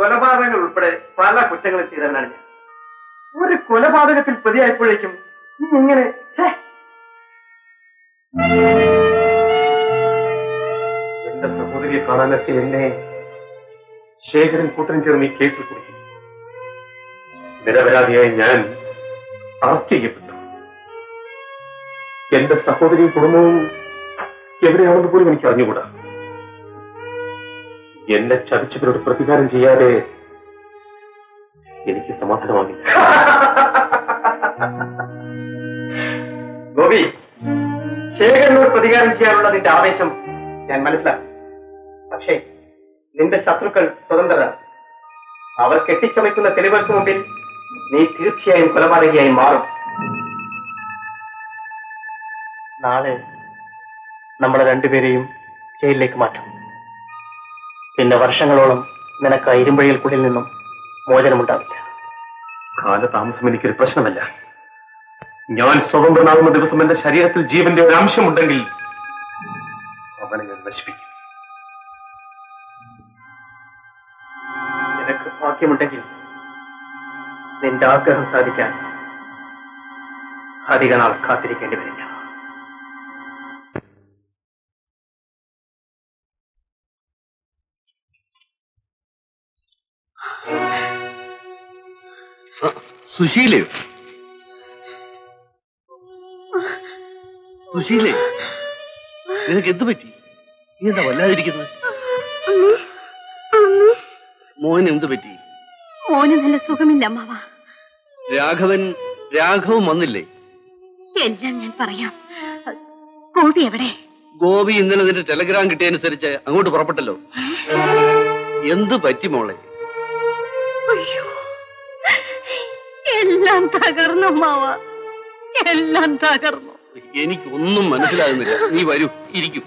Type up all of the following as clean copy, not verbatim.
കൊലപാതകങ്ങൾ ഉൾപ്പെടെ പല കുറ്റങ്ങളും ചെയ്തവനാണ് ഞാൻ. ഒരു കൊലപാതകത്തിൽ പ്രതിയായപ്പോഴേക്കും നീ ഇങ്ങനെ എന്റെ സഹോദരിയെ കാണാനൊക്കെ എന്നെ ശേഖരൻ കൂട്ടൻ ചേർന്ന് ഈ കേസിൽ കുടുക്കി. നിരപരാധിയായി ഞാൻ അറസ്റ്റ് ചെയ്യപ്പെട്ടു. എന്റെ സഹോദരിയും കുടുംബവും എവിടെയാണെന്ന് പോലും എനിക്ക് അറിഞ്ഞുകൂടാ. എന്നെ ചതിച്ചവരോട് പ്രതികാരം ചെയ്യാതെ എനിക്ക് സമാധാനമാകില്ല. ഗോപി, ശേഖരനോട് പ്രതികാരം ചെയ്യാനുള്ള നിന്റെ ആവേശം ഞാൻ മനസ്സിലാക്കി. പക്ഷേ നിന്റെ ശത്രുക്കൾ സ്വതന്ത്രരാണ്. അവർ കെട്ടിച്ചമയ്ക്കുന്ന തെളിവുകൾക്ക് മുമ്പിൽ നീ തീർച്ചയായും കൊലപാതകയായി മാറും. നാളെ നമ്മളെ രണ്ടുപേരെയും ജയിലിലേക്ക് മാറ്റും. പിന്നെ വർഷങ്ങളോളം നിനക്ക് ആ ഇരുമ്പഴികൾക്കുള്ളിൽ നിന്നും മോചനമുണ്ടാവില്ല. കാലതാമസം എനിക്കൊരു പ്രശ്നമല്ല. ഞാൻ സ്വതന്ത്രനാകുന്ന ദിവസം എന്റെ ശരീരത്തിൽ ജീവന്റെ ഒരു അംശമുണ്ടെങ്കിൽ അവനെ ഞാൻ നശിപ്പിക്കും. നിനക്ക് ഭാഗ്യമുണ്ടെങ്കിൽ നിന്റെ ആഗ്രഹം സാധിക്കാൻ അധിക നാൾ കാത്തിരിക്കേണ്ടി വരില്ല. സുശീലേ, സുശീലേ, നിനക്ക് എന്തു പറ്റി? നീ എന്താ വല്ലാതിരിക്കുന്നത്? മോന് എന്തു പറ്റി? മോന് നല്ല സുഖമില്ല അമ്മാവ. രാഘവൻ വന്നില്ലേ? എല്ലാം ഞാൻ പറയാം. ഗോപി എവിടെ? ഗോപി ഇന്നലെ നിന്റെ ടെലഗ്രാം കിട്ടിയനുസരിച്ച് അങ്ങോട്ട് പുറപ്പെട്ടല്ലോ. എന്ത് പറ്റി മോളെ? അയ്യോ, എല്ലാം തകർന്നു അമ്മാവ, എല്ലാം തകർന്നു. എനിക്കൊന്നും മനസ്സിലാകുന്നില്ല. നീ വരൂ, ഇരിക്കൂ.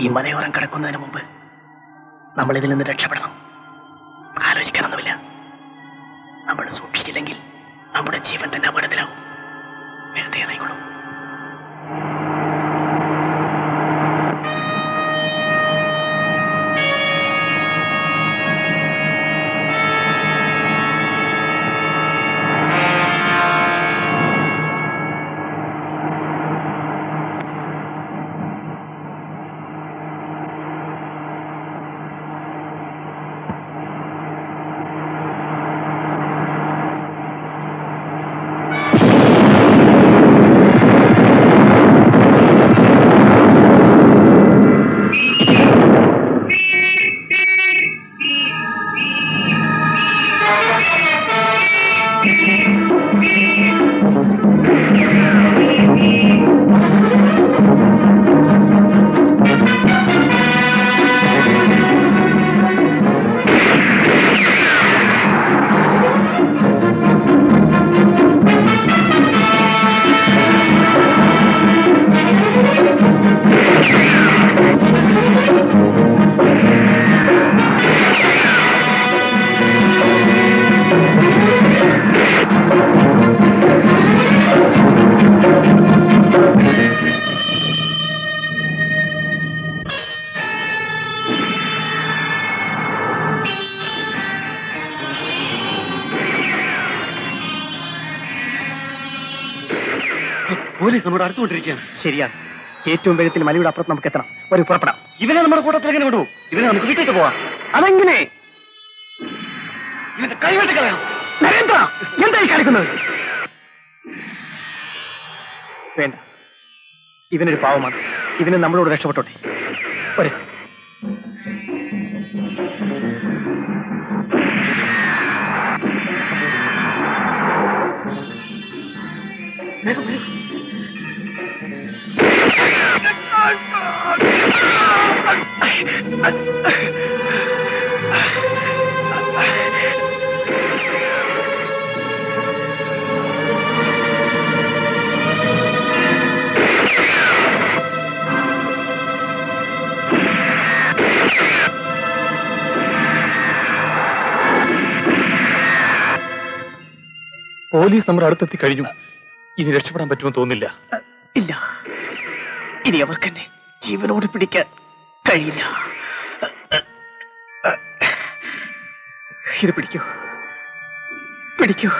ഈ മലയോരം കിടക്കുന്നതിന് മുമ്പ് നമ്മൾ ഇതിൽ നിന്ന് രക്ഷപ്പെടണം. ആലോചിക്കാനൊന്നുമില്ല. നമ്മൾ സൂക്ഷിച്ചില്ലെങ്കിൽ നമ്മുടെ ജീവൻ തന്നെ അപകടത്തിലാവും. വെറുതെ ആയിക്കോളും. പോലീസ് നമ്മുടെ അടുത്തുകൊണ്ടിരിക്കുകയാണ്. ശരിയാണ്. ഏറ്റവും വേഗത്തിൽ മലയുടെ അപ്പുറത്ത് നമുക്ക് എത്തണം. ഒരു പുറപ്പെടാം. ഇവനെ നമ്മുടെ കൂട്ടത്തിൽ എങ്ങനെ വിടുവോ? ഇവനെ നമുക്ക് വീട്ടിലേക്ക് പോവാം. അതെങ്ങനെ? ഇവന്റെ കൈവിട്ട് കളയാം. നരേന്ദ്ര, എന്തായി കാണിക്കുന്നത്? വേണ്ട, ഇവനൊരു പാവമാണ്. ഇവന് നമ്മളോട് രക്ഷപ്പെട്ടോട്ടെ. ഒരു പോലീസ് നമ്മുടെ അടുത്തെത്തി കഴിഞ്ഞു. ഇനി രക്ഷപ്പെടാൻ പറ്റുമെന്ന് തോന്നില്ല. ഇല്ല, ഇനി അവർക്കെന്നെ ജീവനോട് പിടിക്കാൻ കഴിയില്ല. ഇത് പിടിക്കൂ, പിടിക്കൂ.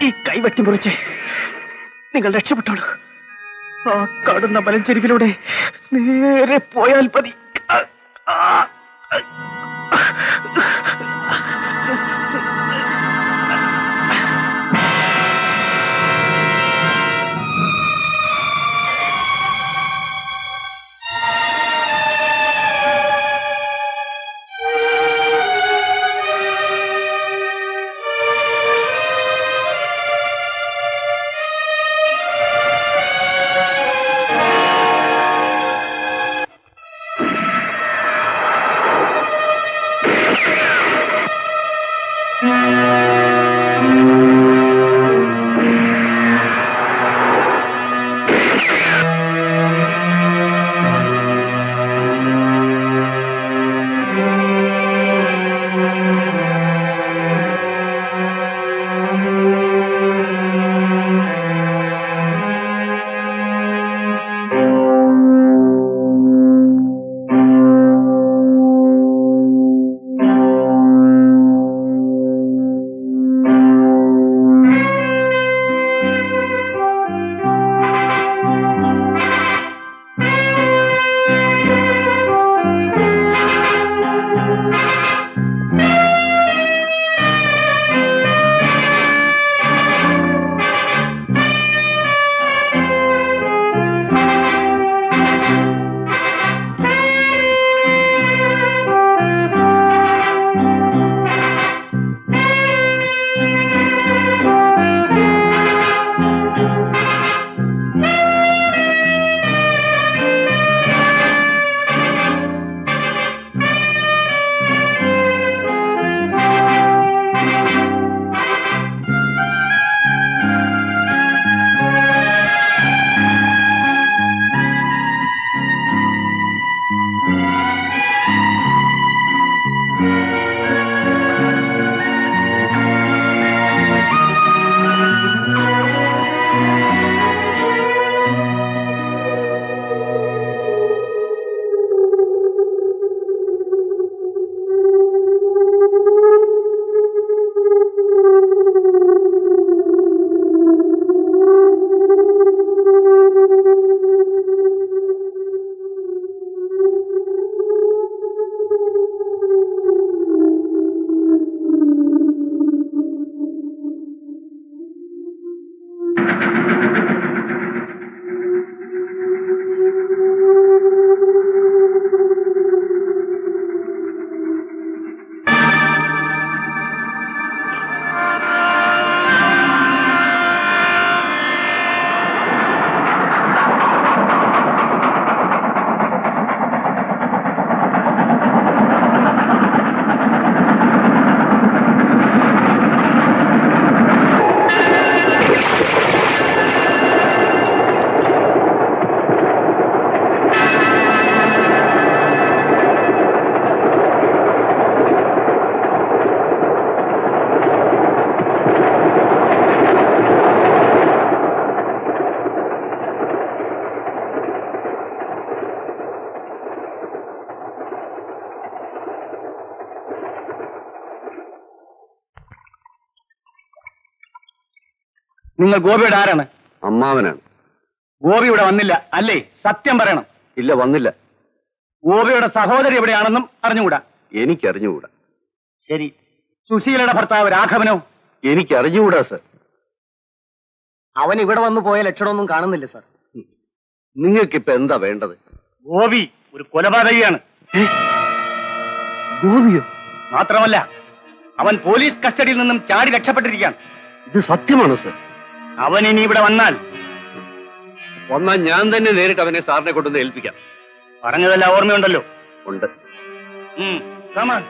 ഈ കൈവറ്റി മുറിച്ച് നിങ്ങൾ രക്ഷപ്പെട്ടോളൂ. ആ കാണുന്ന മലഞ്ചെരിവിലൂടെ നേരെ പോയാൽ മതി. നിങ്ങൾ ഗോപിയുടെ ആരാണ്? അമ്മാവനാണ്. ഗോപി ഇവിടെ വന്നില്ല അല്ലേ? സത്യം പറയണം. ഇല്ല, വന്നില്ല. ഗോപിയുടെ സഹോദരി എവിടെയാണെന്നും അറിഞ്ഞുകൂടാ? എനിക്കറിഞ്ഞുകൂടാ. ശരി, സുശീലയുടെ ഭർത്താവ് രാഘവനോ? എനിക്കറിഞ്ഞുകൂടാ സർ. അവൻ ഇവിടെ വന്നു പോയ ലക്ഷണമൊന്നും കാണുന്നില്ല സർ. നിങ്ങൾക്കിപ്പോ എന്താ വേണ്ടത്? ഗോപി ഒരു കൊലപാതകിയാണ്. ഗോപിയോ? മാത്രമല്ല, അവൻ പോലീസ് കസ്റ്റഡിയിൽ നിന്നും ചാടി രക്ഷപ്പെട്ടിരിക്കുകയാണ്. ഇത് സത്യമാണോ സർ? അവൻ ഇനി ഇവിടെ വന്നാൽ ഞാൻ തന്നെ നേരിട്ട് അവനെ സാറിനെ കൊണ്ടുവന്ന് ഏൽപ്പിക്കാം. പറഞ്ഞതെല്ലാം ഓർമ്മയുണ്ടല്ലോ? ഉണ്ട്. Come on.